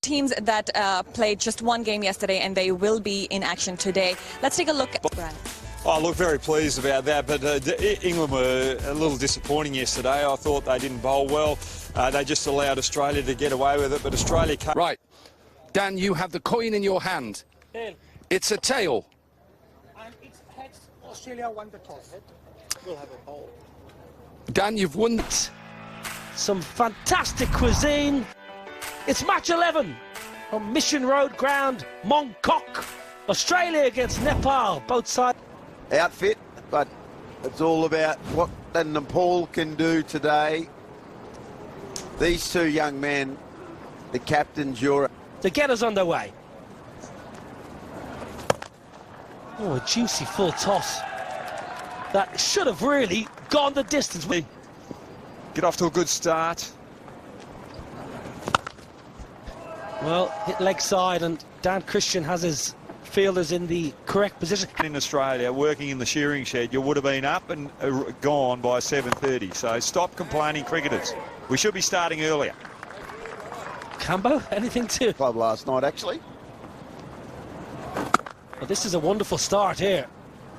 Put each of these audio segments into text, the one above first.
teams that played just one game yesterday, and they will be in action today. Let's take a look at Brad. I look very pleased about that, but England were a little disappointing yesterday. I thought they didn't bowl well. They just allowed Australia to get away with it, but Australia came... Right. Dan, you have the coin in your hand. Tail. It's a tail. And it's heads. Australia won the toss. We'll have a bowl. Dan, you've won. Some fantastic cuisine. It's match 11 on Mission Road Ground, Mongkok. Australia against Nepal, both sides. Outfit, but it's all about what Nepal can do today. These two young men, the captains, to get us underway. Oh, a juicy full toss. That should have really gone the distance. Get off to a good start. Well, hit leg side, and Dan Christian has his fielders in the correct position. In Australia, working in the shearing shed, you would have been up and gone by 7:30. So stop complaining, cricketers. We should be starting earlier. Cambo, anything to... Club last night, actually. Well, this is a wonderful start here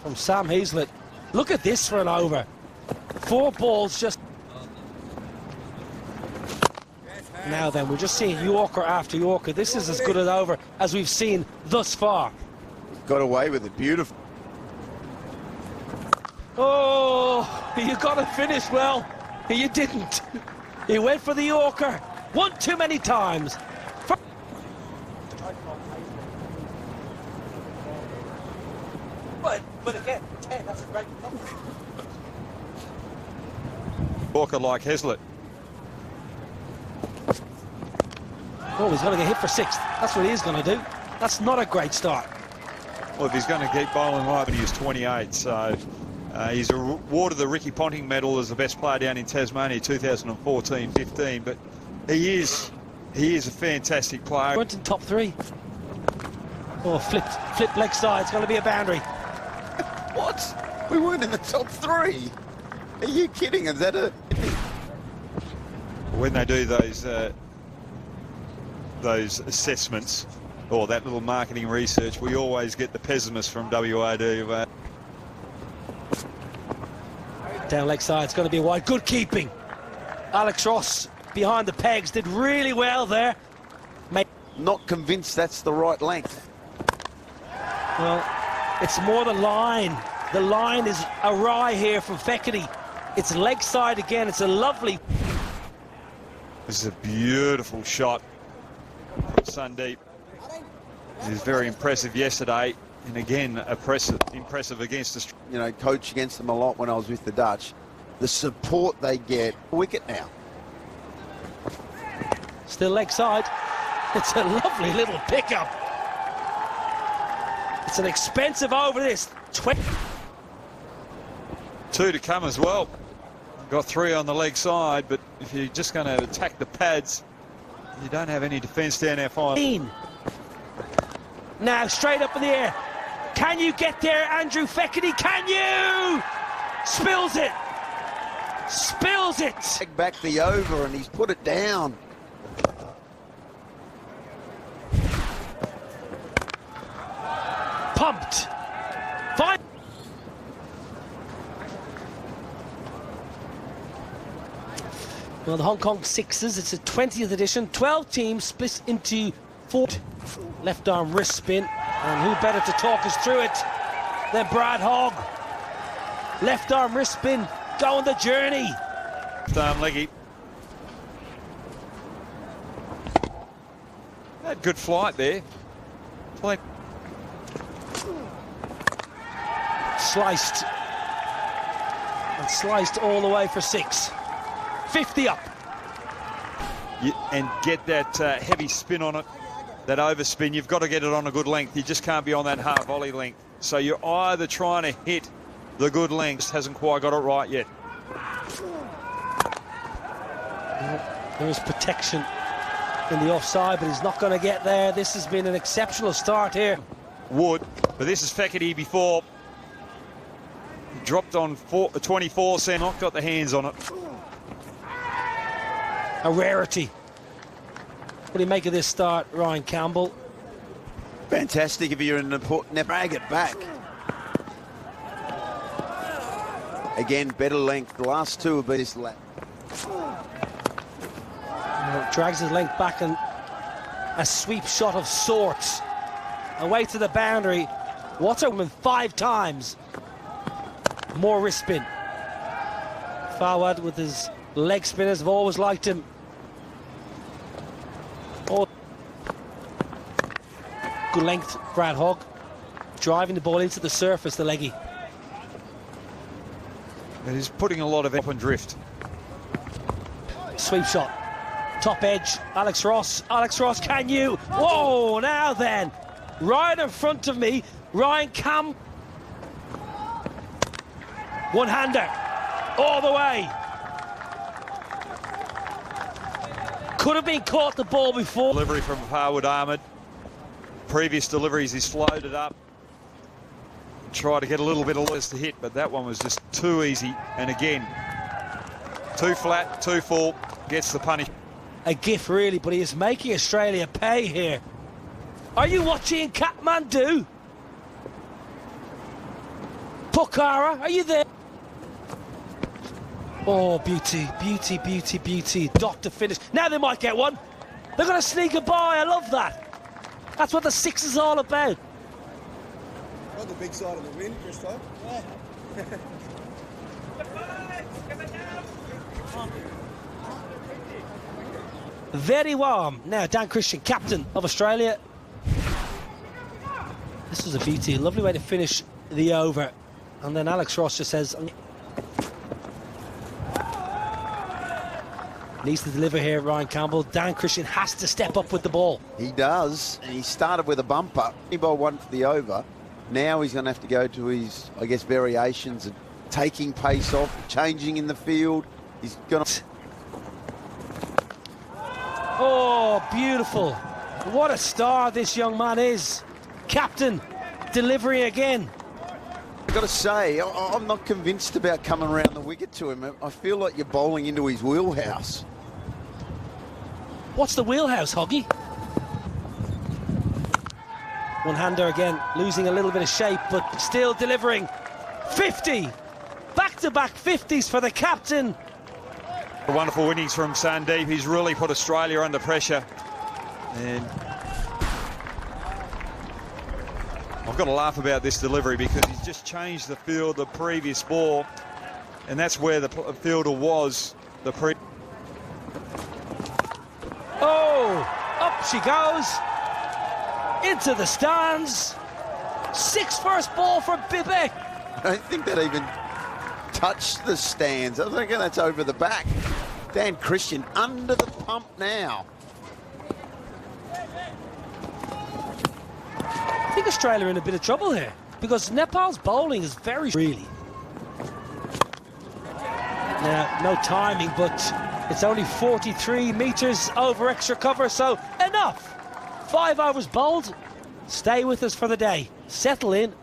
from Sam Heazlett. Look at this for an over. 4 balls just... Now then, we're just seeing Yorker after Yorker. This is as good an over as we've seen thus far. Got away with it, beautiful. Oh, you got to finish well. You didn't. He went for the Yorker. One too many times. But again, 10, that's a great number. Walker like Heazlett. Oh, he's going to get hit for 6. That's what he's going to do. That's not a great start. Well, if he's going to keep bowling right, but he's 28, so he's awarded the Ricky Ponting medal as the best player down in Tasmania 2014-15, but he is a fantastic player. Went in top 3. Oh, flip leg side. It's going to be a boundary. What? We weren't in the top 3. Are you kidding? Is that a... When they do those assessments or that little marketing research, we always get the pessimists from WAD. Down leg side, it's going to be wide. Good keeping. Alex Ross behind the pegs did really well there. Not convinced that's the right length. Well, it's more the line. The line is awry here from Fekete. It's leg side again. It's a lovely... This is a beautiful shot from Sandeep. He was very impressive yesterday, and again, impressive against the... You know, coach against them a lot when I was with the Dutch. The support they get. Wicket now. Still leg side. It's a lovely little pickup. It's an expensive over this. 2 to come as well. Got 3 on the leg side, but if you're just going to attack the pads, you don't have any defence down our final. Now straight up in the air. Can you get there, Andrew Fekete? Can you? Spills it. Spills it. Back the over, and he's put it down. Pumped. Fine. Well, the Hong Kong Sixers, it's a 20th edition. 12 teams split into 4. Left arm wrist spin. And who better to talk us through it than Brad Hogg. Left arm wrist spin, go on the journey. Left arm leggy. Had good flight there. Sliced. And sliced all the way for 6. 50 up. And get that heavy spin on it, that overspin. You've got to get it on a good length. You just can't be on that half volley length. So you're either trying to hit the good length, hasn't quite got it right yet. There is protection in the offside, but he's not going to get there. This has been an exceptional start here. Wood, but this is Fekete before. He dropped on 24 cent, not got the hands on it. A rarity. What do you make of this start, Ryan Campbell? Fantastic if you're in Nepal. Drag it back. Again, better length. The last two have been this lap. Drags his length back and a sweep shot of sorts. Away to the boundary. Waterman 5 times. More wrist spin. Fawad with his leg spinners have always liked him. Oh. Good length, Brad Hogg. Driving the ball into the surface, the leggy. It is putting a lot of up and drift. Sweep shot. Top edge, Alex Ross. Alex Ross, can you? Whoa, now then. Right in front of me, Ryan Cam. One-hander. All the way. Could have been caught the ball before. Delivery from Harwood Ahmed. Previous deliveries, he's floated up. Try to get a little bit of less to hit, but that one was just too easy. And again, too flat, too full, gets the punish. A gift, really, but he is making Australia pay here. Are you watching Kathmandu? Pokhara, are you there? Oh, beauty, beauty, beauty, beauty. Doctor finish. Now they might get one. They're going to sneak a by. I love that. That's what the 6 is all about. Got the big side of the wind this time. Yeah. Very warm. Now, Dan Christian, captain of Australia. This was a beauty. A lovely way to finish the over. And then Alex Ross just says... Needs to deliver here, Ryan Campbell. Dan Christian has to step up with the ball. He does, and he started with a bumper. He bowled one for the over. Now he's going to have to go to his, I guess, variations and taking pace off, changing in the field. He's going to... Oh, beautiful. What a star this young man is. Captain, delivery again. I've got to say, I'm not convinced about coming around the wicket to him. I feel like you're bowling into his wheelhouse. What's the wheelhouse, Hoggy? One-hander again, losing a little bit of shape, but still delivering. 50! Back-to-back 50s for the captain. A wonderful innings from Sandeep. He's really put Australia under pressure. And I've got to laugh about this delivery because he's just changed the field the previous ball, and that's where the fielder was. Oh, up she goes. Into the stands. 6 first ball for Bibe. I don't think that even touched the stands. I think that's over the back. Dan Christian under the pump now. I think Australia are in a bit of trouble here because Nepal's bowling is very really. Now, no timing, but it's only 43 metres over extra cover, so enough. 5 overs bowled. Stay with us for the day. Settle in.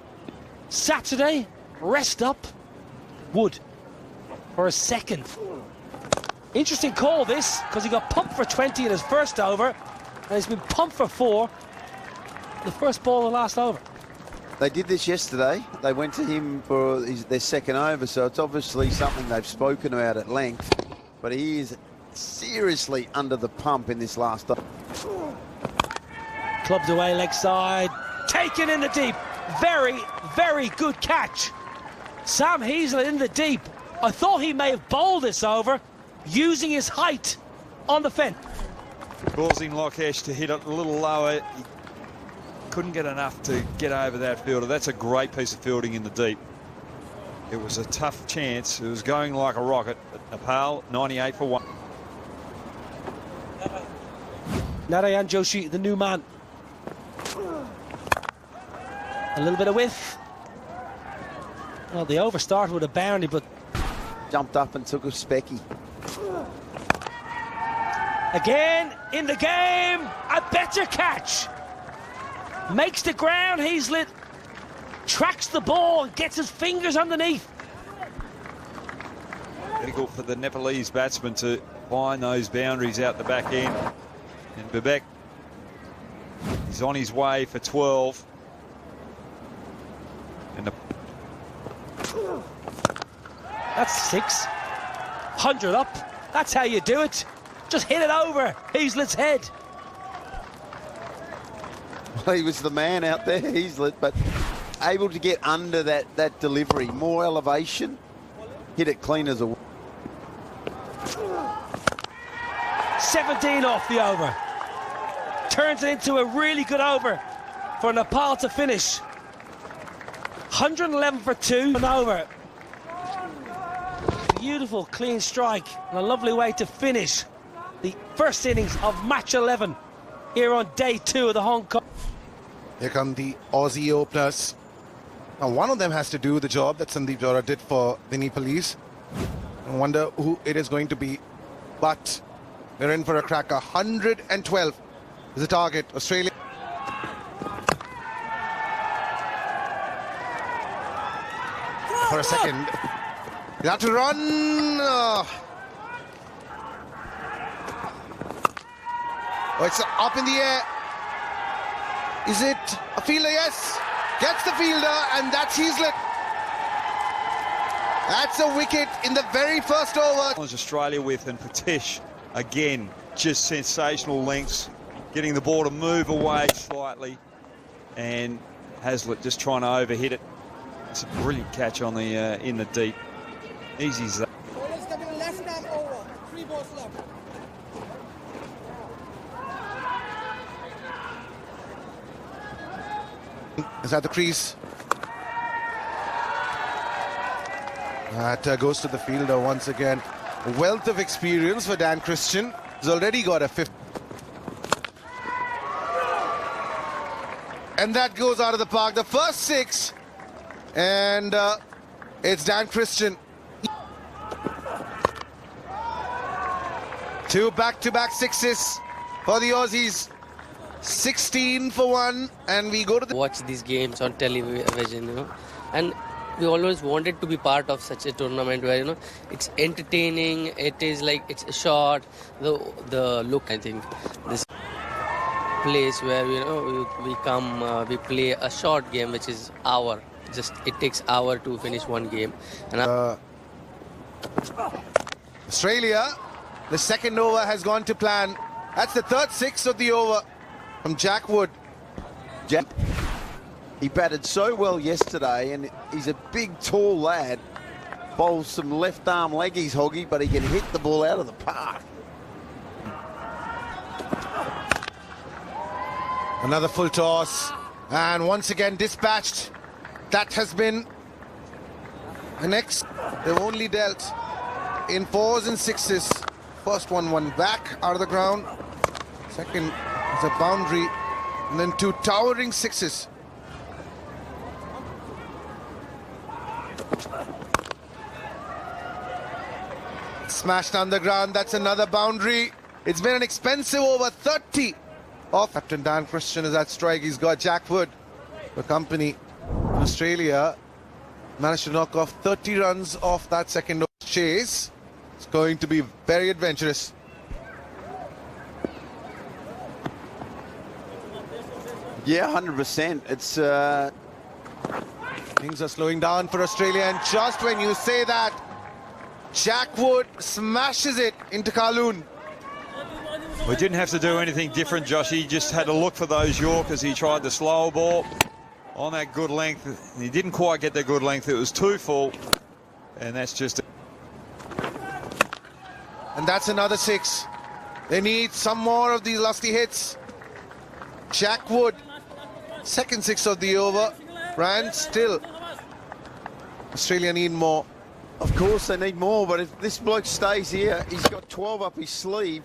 Saturday, rest up. Wood for a second. Interesting call this, because he got pumped for 20 in his first over, and he's been pumped for 4. The first ball of the last over. They did this yesterday. They went to him for their second over, so it's obviously something they've spoken about at length. But he is seriously under the pump in this last over. Clubbed away leg side, taken in the deep. Very, very good catch. Sam Heaslett in the deep. I thought he may have bowled this over using his height on the fence. Causing Lokesh to hit it a little lower. He couldn't get enough to get over that fielder. That's a great piece of fielding in the deep. It was a tough chance. It was going like a rocket. But Nepal, 98 for 1. Narayan Joshi, the new man. A little bit of width. Well, the over started with a boundary, but Jumped up and took a specky. again in the game, a better catch. Makes the ground, Heaslett. Tracks the ball and gets his fingers underneath. Difficult for the Nepalese batsman to find those boundaries out the back end. And Bebek is on his way for 12. And That's 6. 100 up. That's how you do it. Just hit it over Heazlett's head. Well, he was the man out there, Heazlett, but able to get under that delivery. More elevation. Hit it clean as a... 17 off the over. Turns it into a really good over for Nepal to finish. 111 for 2 and over. Beautiful clean strike and a lovely way to finish the first innings of match 11 here on day 2 of the Hong Kong. Here come the Aussie openers. Now one of them has to do the job that Sandeep Jora did for the Nepalese. I wonder who it is going to be. But we're in for a cracker. 112 is the target. Australia. For a second. You have to run. Oh, it's up in the air. Is it a fielder? Yes. Gets the fielder, and that's Heazlett. That's a wicket in the very first over. Australia with, and Patish again, just sensational lengths, getting the ball to move away slightly, and Heazlett just trying to overhit it. It's a brilliant catch on the in the deep. Easy as that. Bowlers coming left arm over. 3 balls left. Is at the crease. That goes to the fielder once again. A wealth of experience for Dan Christian. He's already got a 5th. And that goes out of the park. The first 6. And it's Dan Christian. 2 back-to-back 6s for the Aussies. 16 for 1, and we go to the... Watch these games on television, you know, and we always wanted to be part of such a tournament where, you know, it's entertaining, it is like, it's short, the look, I think, this place where, you know, we come, we play a short game, which is hour, just, it takes hour to finish one game. And Australia, the second over has gone to plan. That's the third 6 of the over from Jack Wood. Jack, he batted so well yesterday, and he's a big, tall lad. Bowls some left arm leggies, Hoggy, but he can hit the ball out of the park. Another full toss, and once again dispatched. That has been the next. They've only dealt in 4s and 6s. First one back out of the ground. Second is a boundary, and then 2 towering 6s. Smashed on the ground. That's another boundary. It's been an expensive over. 30 off. Captain Dan Christian is at strike. He's got Jack Wood for company. Australia managed to knock off 30 runs off that second chase. It's going to be very adventurous. Yeah, 100%. It's Things are slowing down for Australia, and just when you say that, Jack Wood smashes it into Kowloon. We didn't have to do anything different, Josh. He just had to look for those Yorkers. He tried the slower ball on that good length. He didn't quite get that good length. It was too full, and that's just... And that's another 6. They need some more of these lusty hits. Jack Wood, second 6 of the over. Ryan still. Australia need more. Of course they need more, but if this bloke stays here, he's got 12 up his sleeve.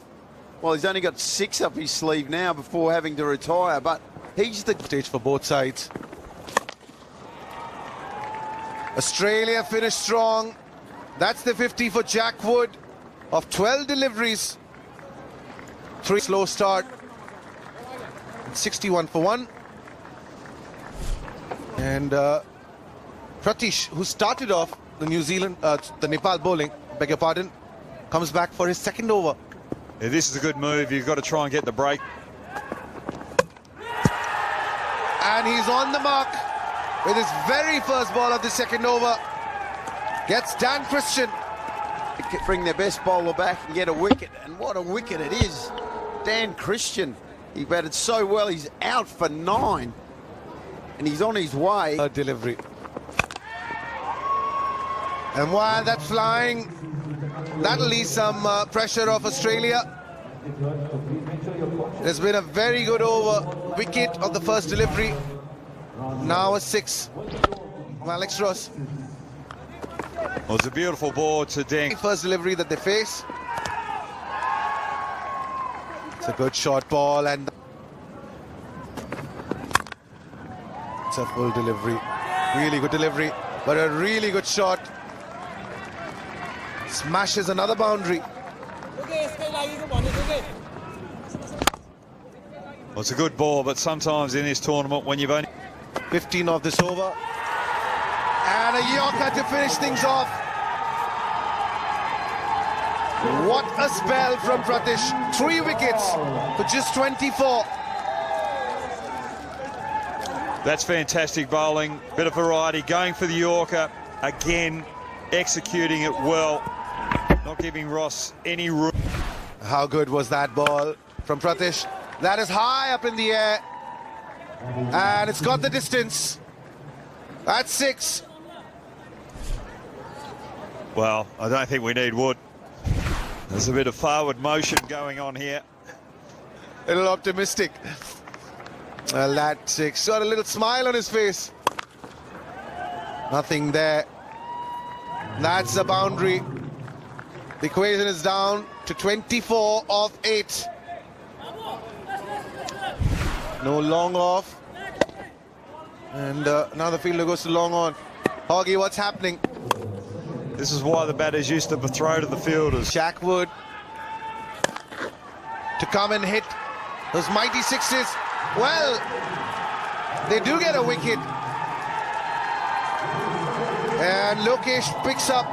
Well, he's only got 6 up his sleeve now before having to retire, but he's the... Stage for both sides. Australia finished strong. That's the 50 for Jack Wood of 12 deliveries. 3 slow start. 61 for 1. And Pratish, who started off the Nepal bowling, beg your pardon, comes back for his second over. Yeah, this is a good move. You've got to try and get the break. And he's on the mark with his very first ball of the second over. Gets Dan Christian. Bring their best bowler back and get a wicket, and what a wicket it is. Dan Christian, he batted so well, he's out for 9 and he's on his way. Delivery. And while that's flying, that'll ease some pressure off Australia. There's been a very good over. Wicket on the first delivery. Now a 6. Alex Ross. Well, it's a beautiful ball to Dan. First delivery that they face. It's a good short ball, and it's a full delivery. Really good delivery, but a really good shot. Smashes another boundary. Well, it's a good ball, but sometimes in this tournament, when you've only 15 of this over. And a Yorker to finish things off. What a spell from Pratish. 3 wickets for just 24. That's fantastic bowling. Bit of variety. Going for the Yorker. Again, executing it well. Not giving Ross any room. How good was that ball from Pratish? That is high up in the air. And it's got the distance. That's 6. Well, I don't think we need wood. There's a bit of forward motion going on here. A little optimistic. Well, that 6. Got a little smile on his face. Nothing there. That's a boundary. The equation is down to 24 of 8. No long off. And now the fielder goes to long on. Hoggy, what's happening? This is why the batters used to throw to the fielders. Jack Wood to come and hit those mighty 6s. Well, they do get a wicket. And Lokesh picks up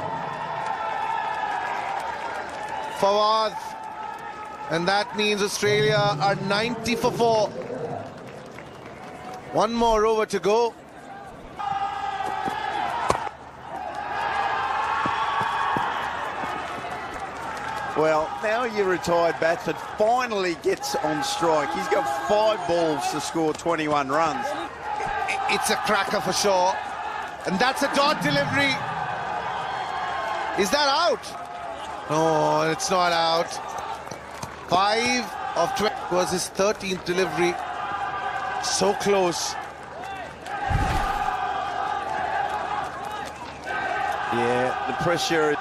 Fawad. And that means Australia are 90 for 4. One more over to go. Well, now your retired batsman finally gets on strike. He's got 5 balls to score 21 runs. It's a cracker for sure. And that's a dot delivery. Is that out? No, it's not out. 5 of 20 was his 13th delivery. So close. Yeah, the pressure.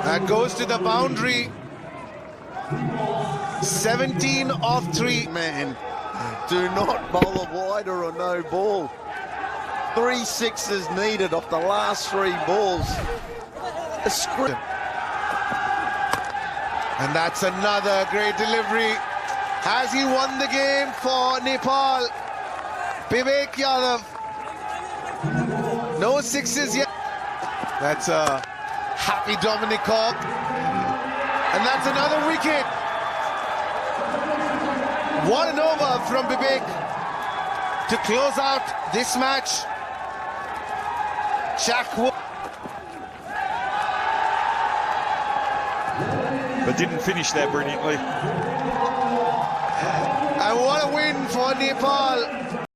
That goes to the boundary. 17 of 3. Man, do not bowl a wide or a no ball. 3 sixes needed off the last 3 balls. A script. And that's another great delivery. Has he won the game for Nepal? Vivek Yadav. No 6s yet. That's a happy Dominic Cork. And that's another wicket. What an over from Vivek to close out this match. Jack Wood. But didn't finish that brilliantly. And what a win for Nepal.